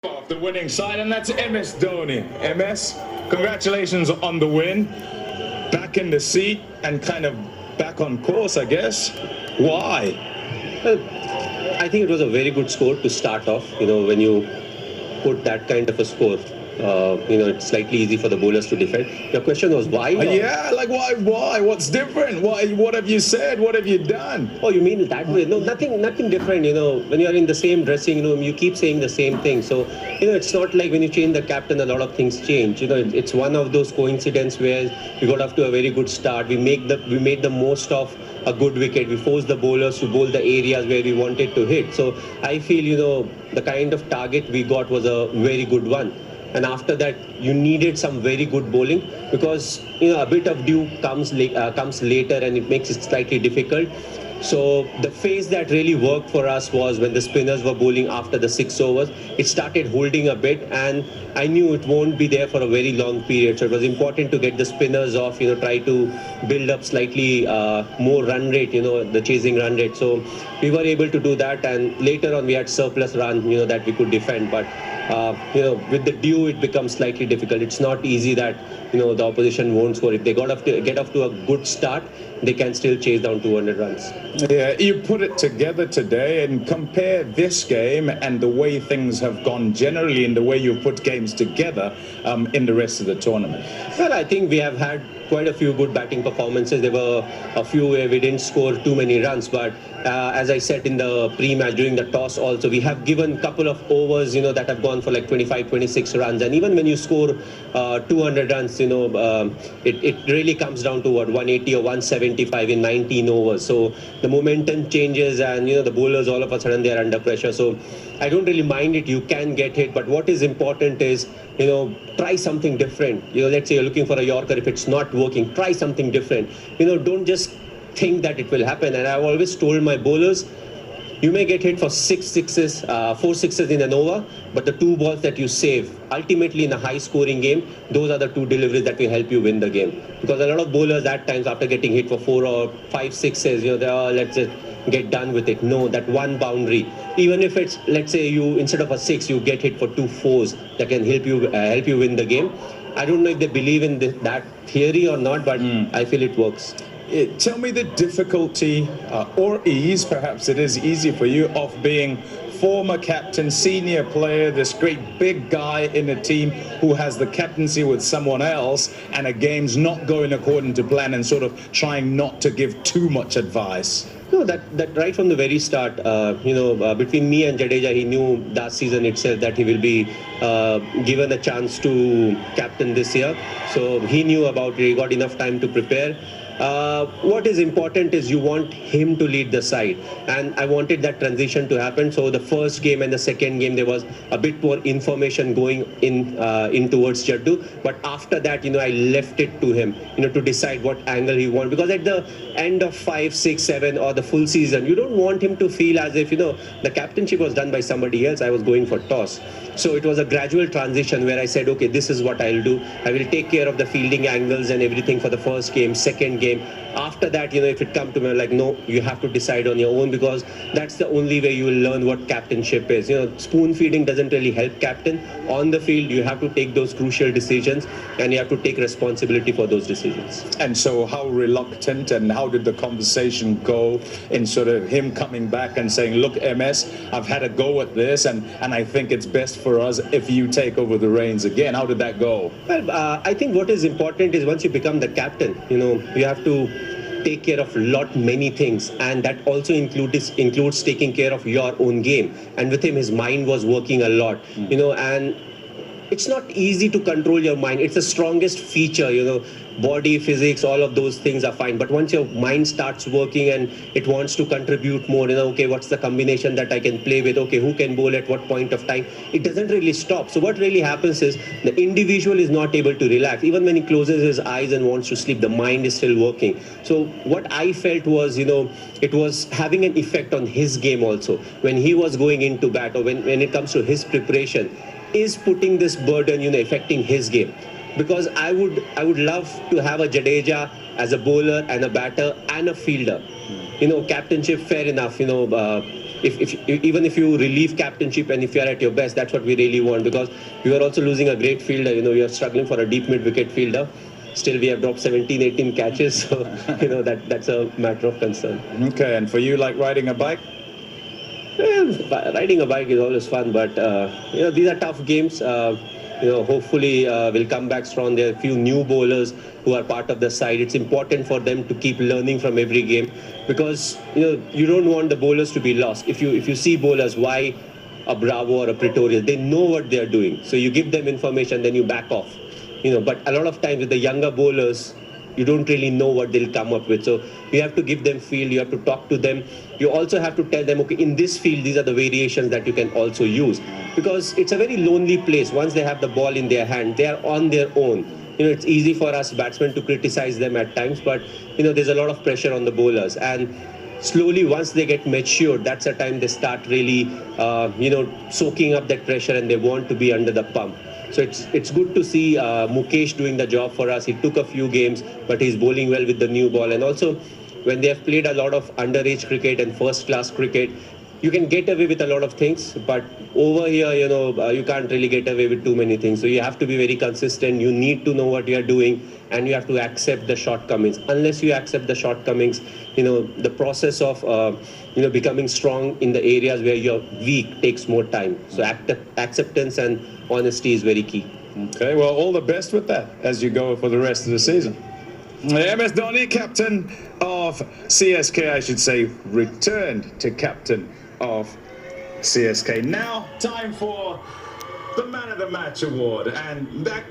Of the winning side, and that's MS Dhoni. MS, congratulations on the win. Back in the seat and kind of back on course, I guess. Why? Well, I think it was a very good score to start off. When you put that kind of a score, it's slightly easy for the bowlers to defend. Your question was why? Yeah, like why? What's different? Why? What have you said? What have you done? Oh, you mean that way? No, nothing different. When you are in the same dressing room, you keep saying the same thing. So, it's not like when you change the captain, a lot of things change. It's one of those coincidences where we got off to a very good start. We made the most of a good wicket. We forced the bowlers to bowl the areas where we wanted to hit. So, I feel, the kind of target we got was a very good one. And after that, you needed some very good bowling because a bit of dew comes later and it makes it slightly difficult. So the phase that really worked for us was when the spinners were bowling after the 6 overs. It started holding a bit, and I knew it won't be there for a very long period. So it was important to get the spinners off, try to build up slightly more run rate, the chasing run rate. So we were able to do that, and later on we had surplus run, that we could defend. But with the dew, it becomes slightly difficult. It's not easy that, the opposition won't score. If they get off to a good start, they can still chase down 200 runs. Yeah, you put it together today and compare this game and the way things have gone generally in the way you've put games together in the rest of the tournament. Well, I think we have had quite a few good batting performances. There were a few where we didn't score too many runs, but as I said in the pre-match during the toss also, we have given a couple of overs, that have gone for like 25, 26 runs. And even when you score 200 runs, it really comes down to what, 180 or 175 in 19 overs. So the momentum changes and, the bowlers all of a sudden they're under pressure. So I don't really mind it. You can get hit, but what is important is, try something different. Let's say you're looking for a Yorker. If it's not working, try something different. Don't just think that it will happen. And I've always told my bowlers, you may get hit for 4 sixes in an over, but the 2 balls that you save, ultimately in a high-scoring game, those are the 2 deliveries that will help you win the game. Because a lot of bowlers at times, after getting hit for 4 or 5 sixes, let's just get done with it. No, that one boundary, even if it's, let's say you, instead of a 6, you get hit for 2 fours, that can help you win the game. I don't know if they believe in that theory or not, but I feel it works. Tell me the difficulty or ease, perhaps it is easy for you, of being former captain, senior player, this great big guy in a team who has the captaincy with someone else, and a game's not going according to plan, and sort of trying not to give too much advice. No, that right from the very start, between me and Jadeja, he knew last season itself that he will be given a chance to captain this year. So he knew about it. He got enough time to prepare. What is important is you want him to lead the side, and I wanted that transition to happen. So the first game and the second game, there was a bit more information going in towards Jaddu, but after that, I left it to him, to decide what angle he wants. Because at the end of 5, 6, 7 or the full season, you don't want him to feel as if the captainship was done by somebody else. I was going for toss. So it was a gradual transition where I said, okay, this is what I'll do. I will take care of the fielding angles and everything for the first game, second game. After that, if it comes to me, like, no, you have to decide on your own, because that's the only way you will learn what captainship is. Spoon feeding doesn't really help captain. On the field, you have to take those crucial decisions, and you have to take responsibility for those decisions. And so how reluctant and how did the conversation go in sort of him coming back and saying, look, MS, I've had a go at this, and I think it's best for us if you take over the reins again. How did that go? Well, I think what is important is once you become the captain, you have to take care of many things, and that also includes taking care of your own game. And with him, his mind was working a lot, and it's not easy to control your mind. It's the strongest feature, body, physics, all of those things are fine. But once your mind starts working and it wants to contribute more, okay, what's the combination that I can play with? Okay, who can bowl at what point of time? It doesn't really stop. So what really happens is the individual is not able to relax. Even when he closes his eyes and wants to sleep, the mind is still working. So what I felt was, it was having an effect on his game also. When he was going into bat, or when it comes to his preparation, is putting this burden, affecting his game. Because I would love to have a Jadeja as a bowler and a batter and a fielder. Captainship, fair enough. even if you relieve captainship and if you are at your best, that's what we really want, because we are also losing a great fielder. We are struggling for a deep mid-wicket fielder. Still, we have dropped 17, 18 catches, so that's a matter of concern. Okay, and for you, like riding a bike? Well, riding a bike is always fun, but these are tough games. Hopefully we'll come back strong. There are a few new bowlers who are part of the side. It's important for them to keep learning from every game, because you don't want the bowlers to be lost. If you see bowlers, why a Bravo or a Pretoria, they know what they are doing. So you give them information, then you back off. But a lot of times with the younger bowlers, you don't really know what they'll come up with. So you have to give them field, you have to talk to them. You also have to tell them, okay, in this field, these are the variations that you can also use. Because it's a very lonely place. Once they have the ball in their hand, they are on their own. It's easy for us batsmen to criticize them at times, but there's a lot of pressure on the bowlers. And slowly, once they get matured, that's the time they start really, soaking up that pressure, and they want to be under the pump. So it's good to see Mukesh doing the job for us. He took a few games, but he's bowling well with the new ball. And also, when they have played a lot of underage cricket and first-class cricket, you can get away with a lot of things, but over here, you can't really get away with too many things. So you have to be very consistent. You need to know what you are doing, and you have to accept the shortcomings. Unless you accept the shortcomings, the process of becoming strong in the areas where you're weak takes more time. So acceptance and honesty is very key. Okay, well, all the best with that as you go for the rest of the season. MS Dhoni, captain of CSK, I should say, returned to captain of CSK. Now, time for the Man of the Match award, and that